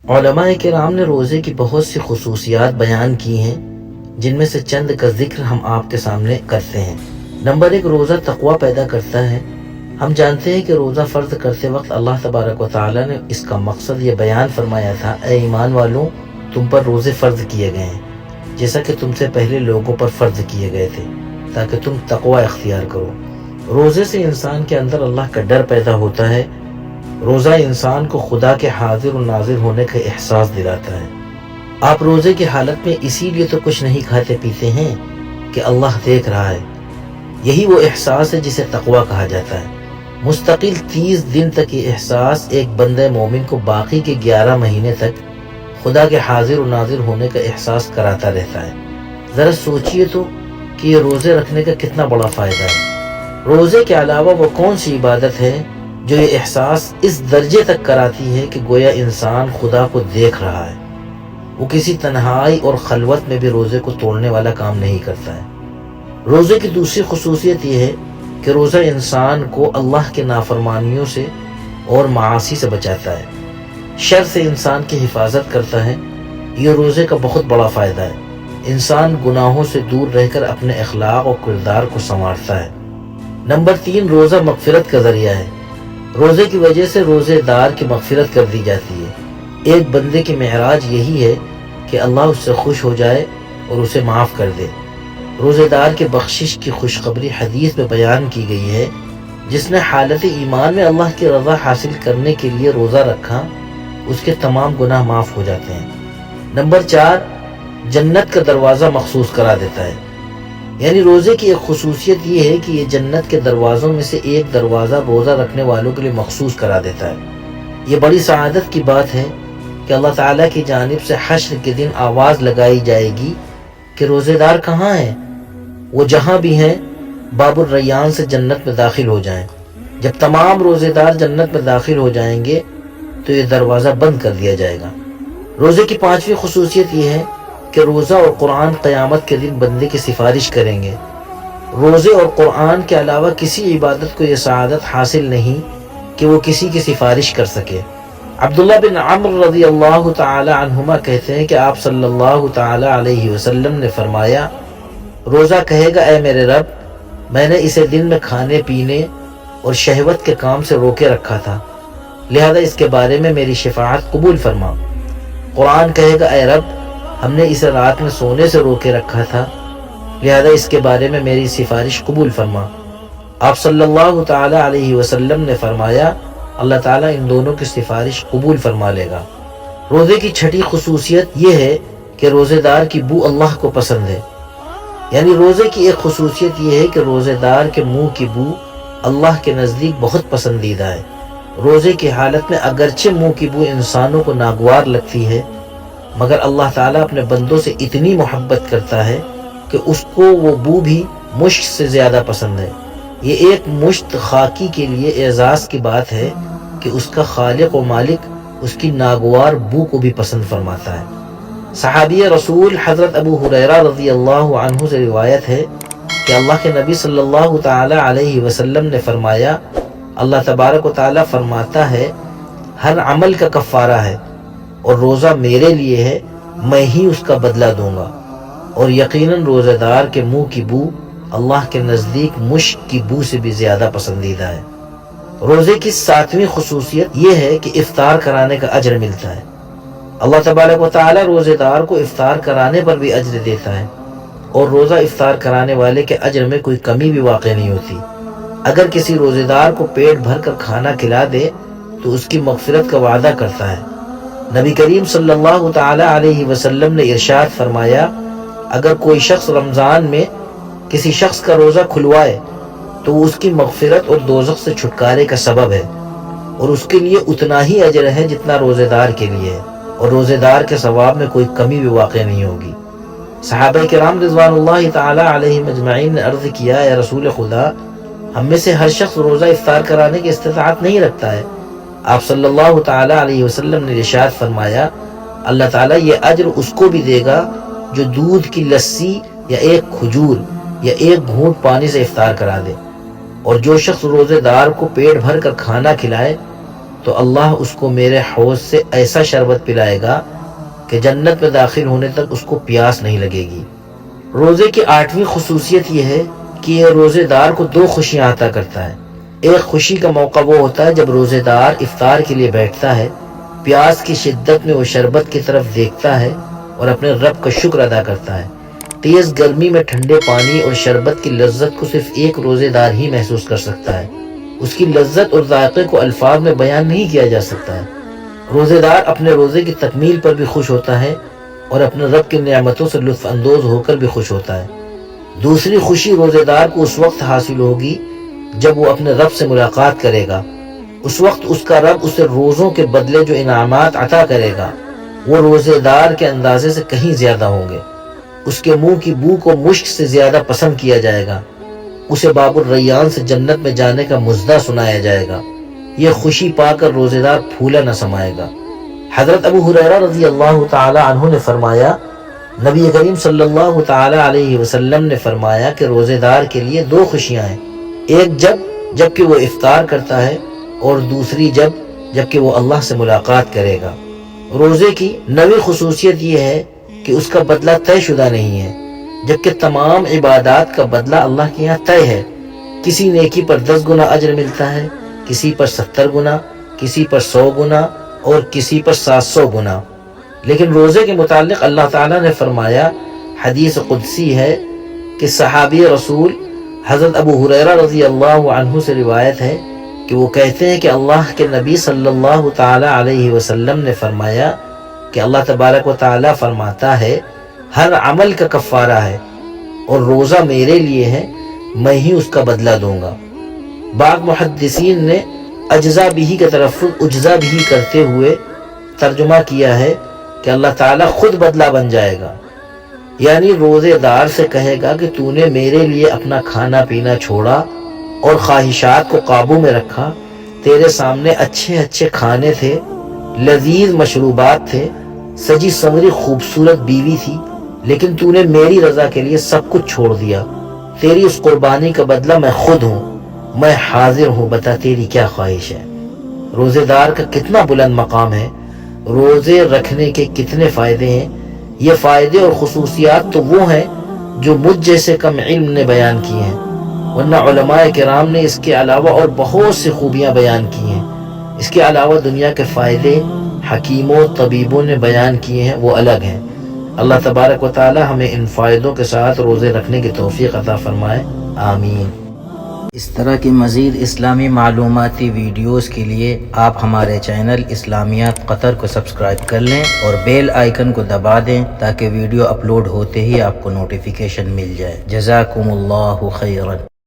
علماء کرام نے روزے کی بہت سی خصوصیات بیان کی ہیں، جن میں سے چند کا ذکر ہم آپ کے سامنے کرتے ہیں۔ نمبر 1، روزہ تقوی پیدا کرتا ہے۔ ہم جانتے ہیں کہ روزہ فرض کرتے وقت اللہ تبارک و تعالیٰ نے اس کا مقصد یہ بیان فرمایا تھا، اے ایمان والوں، تم پر روزے فرض کیے گئے ہیں جیسا کہ تم سے پہلے لوگوں پر فرض کیے گئے تھے، تاکہ تم تقوی اختیار کرو۔ روزے سے انسان کے اندر اللہ کا ڈر پیدا ہوتا ہے۔ روزہ انسان کو خدا کے حاضر و ناظر ہونے کا احساس دلاتا ہے۔ آپ روزے کی حالت میں اسی لیے تو کچھ نہیں کھاتے پیتے ہیں کہ اللہ دیکھ رہا ہے۔ یہی وہ احساس ہے جسے تقوی کہا جاتا ہے۔ مستقل 30 دن تک یہ احساس ایک بندہ مومن کو باقی کے 11 مہینے تک خدا کے حاضر و ناظر ہونے کا احساس کراتا رہتا ہے۔ ذرا سوچئے تو کہ یہ روزے رکھنے کا کتنا بڑا فائدہ ہے۔ روزے کے علاوہ وہ کون سی عبادت ہے جو یہ احساس اس درجے تک کراتی ہے کہ گویا انسان خدا کو دیکھ رہا ہے؟ وہ کسی تنہائی اور خلوت میں بھی روزے کو توڑنے والا کام نہیں کرتا ہے۔ روزے کی دوسری خصوصیت یہ ہے کہ روزہ انسان کو اللہ کے نافرمانیوں سے اور معاصی سے بچاتا ہے، شر سے انسان کی حفاظت کرتا ہے۔ یہ روزے کا بہت بڑا فائدہ ہے۔ انسان گناہوں سے دور رہ کر اپنے اخلاق اور کردار کو سنوارتا ہے۔ نمبر 3، روزہ مغفرت کا ذریعہ ہے۔ روزے کی وجہ سے روزے دار کی مغفرت کر دی جاتی ہے۔ ایک بندے کی معراج یہی ہے کہ اللہ اس سے خوش ہو جائے اور اسے معاف کر دے۔ روزے دار کے بخشش کی خوشخبری حدیث میں بیان کی گئی ہے۔ جس نے حالت ایمان میں اللہ کی رضا حاصل کرنے کے لیے روزہ رکھا، اس کے تمام گناہ معاف ہو جاتے ہیں۔ نمبر 4، جنت کا دروازہ مخصوص کرا دیتا ہے۔ یعنی روزے کی ایک خصوصیت یہ ہے کہ یہ جنت کے دروازوں میں سے ایک دروازہ روزہ رکھنے والوں کے لیے مخصوص کرا دیتا ہے۔ یہ بڑی سعادت کی بات ہے کہ اللہ تعالیٰ کی جانب سے حشر کے دن آواز لگائی جائے گی کہ روزے دار کہاں ہیں؟ وہ جہاں بھی ہیں باب الریان سے جنت میں داخل ہو جائیں۔ جب تمام روزے دار جنت میں داخل ہو جائیں گے تو یہ دروازہ بند کر دیا جائے گا۔ روزے کی 5ویں خصوصیت یہ ہے کہ روزہ اور قرآن قیامت کے دن بندے کی سفارش کریں گے۔ روزے اور قرآن کے علاوہ کسی عبادت کو یہ سعادت حاصل نہیں کہ وہ کسی کی سفارش کر سکے۔ عبداللہ بن عمرو رضی اللہ تعالی عنہما کہتے ہیں کہ آپ صلی اللہ تعالی علیہ وسلم نے فرمایا، روزہ کہے گا، اے میرے رب، میں نے اسے دن میں کھانے پینے اور شہوت کے کام سے روکے رکھا تھا، لہذا اس کے بارے میں میری شفاعت قبول فرما۔ قرآن کہے گا، اے رب، ہم نے اسے رات میں سونے سے روکے رکھا تھا، لہذا اس کے بارے میں میری سفارش قبول فرما۔ آپ صلی اللہ تعالی علیہ وسلم نے فرمایا، اللہ تعالیٰ ان دونوں کی سفارش قبول فرما لے گا۔ روزے کی 6ٹھی خصوصیت یہ ہے کہ روزے دار کی بو اللہ کو پسند ہے۔ یعنی روزے کی ایک خصوصیت یہ ہے کہ روزے دار کے منہ کی بو اللہ کے نزدیک بہت پسندیدہ ہے۔ روزے کی حالت میں اگرچہ منہ کی بو انسانوں کو ناگوار لگتی ہے، مگر اللہ تعالیٰ اپنے بندوں سے اتنی محبت کرتا ہے کہ اس کو وہ بو بھی مشک سے زیادہ پسند ہے۔ یہ ایک مشت خاکی کے لیے اعزاز کی بات ہے کہ اس کا خالق و مالک اس کی ناگوار بو کو بھی پسند فرماتا ہے۔ صحابی رسول حضرت ابو ہریرہ رضی اللہ عنہ سے روایت ہے کہ اللہ کے نبی صلی اللہ تعالی علیہ وسلم نے فرمایا، اللہ تبارک و تعالی فرماتا ہے، ہر عمل کا کفارہ ہے اور روزہ میرے لیے ہے، میں ہی اس کا بدلہ دوں گا، اور یقیناً روزہ دار کے منہ کی بو اللہ کے نزدیک مشک کی بو سے بھی زیادہ پسندیدہ ہے۔ روزے کی 7ویں خصوصیت یہ ہے کہ افطار کرانے کا اجر ملتا ہے۔ اللہ تبارک و تعالی روزے دار کو افطار کرانے پر بھی اجر دیتا ہے، اور روزہ افطار کرانے والے کے اجر میں کوئی کمی بھی واقع نہیں ہوتی۔ اگر کسی روزے دار کو پیٹ بھر کر کھانا کھلا دے تو اس کی مغفرت کا وعدہ کرتا ہے۔ نبی کریم صلی اللہ تعالی علیہ وسلم نے ارشاد فرمایا، اگر کوئی شخص رمضان میں کسی شخص کا روزہ کھلوائے تو وہ اس کی مغفرت اور دوزخ سے چھٹکارے کا سبب ہے، اور اس کے لیے اتنا ہی اجر ہے جتنا روزے دار کے لیے ہے، اور روزے دار کے ثواب میں کوئی کمی بھی واقع نہیں ہوگی۔ صحابہ کرام رضوان اللہ تعالی علیہم اجمعین نے عرض کیا، اے رسول خدا، ہم میں سے ہر شخص روزہ افطار کرانے کی استطاعت نہیں رکھتا ہے۔ آپ صلی اللہ تعالی علیہ وسلم نے ارشاد فرمایا، اللہ تعالیٰ یہ اجر اس کو بھی دے گا جو دودھ کی لسی یا ایک کھجور یا ایک گھونٹ پانی سے افطار کرا دے، اور جو شخص روزے دار کو پیٹ بھر کر کھانا کھلائے تو اللہ اس کو میرے حوض سے ایسا شربت پلائے گا کہ جنت میں داخل ہونے تک اس کو پیاس نہیں لگے گی۔ روزے کی 8ویں خصوصیت یہ ہے کہ یہ روزے دار کو 2 خوشیاں عطا کرتا ہے۔ ایک خوشی کا موقع وہ ہوتا ہے جب روزے دار افطار کے لیے بیٹھتا ہے، پیاس کی شدت میں وہ شربت کی طرف دیکھتا ہے اور اپنے رب کا شکر ادا کرتا ہے۔ تیز گرمی میں ٹھنڈے پانی اور شربت کی لذت کو صرف ایک روزے دار ہی محسوس کر سکتا ہے۔ اس کی لذت اور ذائقے کو الفاظ میں بیان نہیں کیا جا سکتا ہے۔ روزے دار اپنے روزے کی تکمیل پر بھی خوش ہوتا ہے اور اپنے رب کی نعمتوں سے لطف اندوز ہو کر بھی خوش ہوتا ہے۔ دوسری خوشی روزے دار کو اس وقت حاصل ہوگی جب وہ اپنے رب سے ملاقات کرے گا۔ اس وقت اس کا رب اسے روزوں کے بدلے جو انعامات عطا کرے گا وہ روزے دار کے اندازے سے کہیں زیادہ ہوں گے۔ اس کے منہ کی بو کو مشک سے زیادہ پسند کیا جائے گا۔ اسے باب الریان سے جنت میں جانے کا مژدہ سنایا جائے گا۔ یہ خوشی پا کر روزے دار پھولا نہ سمائے گا۔ حضرت ابو ہریرہ رضی اللہ تعالی عنہ نے فرمایا، نبی کریم صلی اللہ تعالی علیہ وسلم نے فرمایا کہ روزے دار کے لیے 2 خوشیاں ہیں، ایک جب کہ وہ افطار کرتا ہے اور دوسری جب کہ وہ اللہ سے ملاقات کرے گا۔ روزے کی 9ویں خصوصیت یہ ہے کہ اس کا بدلہ طے شدہ نہیں ہے، جبکہ تمام عبادات کا بدلہ اللہ کے یہاں طے ہے۔ کسی نیکی پر 10 گنا اجر ملتا ہے، کسی پر 70 گنا، کسی پر 100 گنا اور کسی پر 700 گنا۔ لیکن روزے کے متعلق اللہ تعالیٰ نے فرمایا، حدیث قدسی ہے کہ صحابی رسول حضرت ابو ہریرہ رضی اللہ عنہ سے روایت ہے کہ وہ کہتے ہیں کہ اللہ کے نبی صلی اللہ تعالی علیہ وسلم نے فرمایا کہ اللہ تبارک و تعالیٰ فرماتا ہے، ہر عمل کا کفارہ ہے اور روزہ میرے لیے ہے، میں ہی اس کا بدلہ دوں گا۔ بعض محدثین نے اجزا بھی کا تلفظ اجزا بھی کرتے ہوئے ترجمہ کیا ہے کہ اللہ تعالیٰ خود بدلہ بن جائے گا، یعنی روزے دار سے کہے گا کہ تو نے میرے لیے اپنا کھانا پینا چھوڑا اور خواہشات کو قابو میں رکھا، تیرے سامنے اچھے اچھے کھانے تھے، لذیذ مشروبات تھے، سجی سنوری خوبصورت بیوی تھی، لیکن تو نے میری رضا کے لیے سب کچھ چھوڑ دیا، تیری اس قربانی کا بدلہ میں خود ہوں، میں حاضر ہوں، بتا تیری کیا خواہش ہے۔ روزے دار کا کتنا بلند مقام ہے، روزے رکھنے کے کتنے فائدے ہیں۔ یہ فائدے اور خصوصیات تو وہ ہیں جو مجھ جیسے کم علم نے بیان کیے ہیں، ورنہ علماء کرام نے اس کے علاوہ اور بہت سی خوبیاں بیان کی ہیں۔ اس کے علاوہ دنیا کے فائدے حکیموں طبیبوں نے بیان کیے ہیں، وہ الگ ہیں۔ اللہ تبارک و تعالی ہمیں ان فائدوں کے ساتھ روزے رکھنے کی توفیق عطا فرمائے، آمین۔ اس طرح کی مزید اسلامی معلوماتی ویڈیوز کے لیے آپ ہمارے چینل اسلامیات قطر کو سبسکرائب کر لیں اور بیل آئیکن کو دبا دیں تاکہ ویڈیو اپلوڈ ہوتے ہی آپ کو نوٹیفیکیشن مل جائے۔ جزاکم اللہ خیرا۔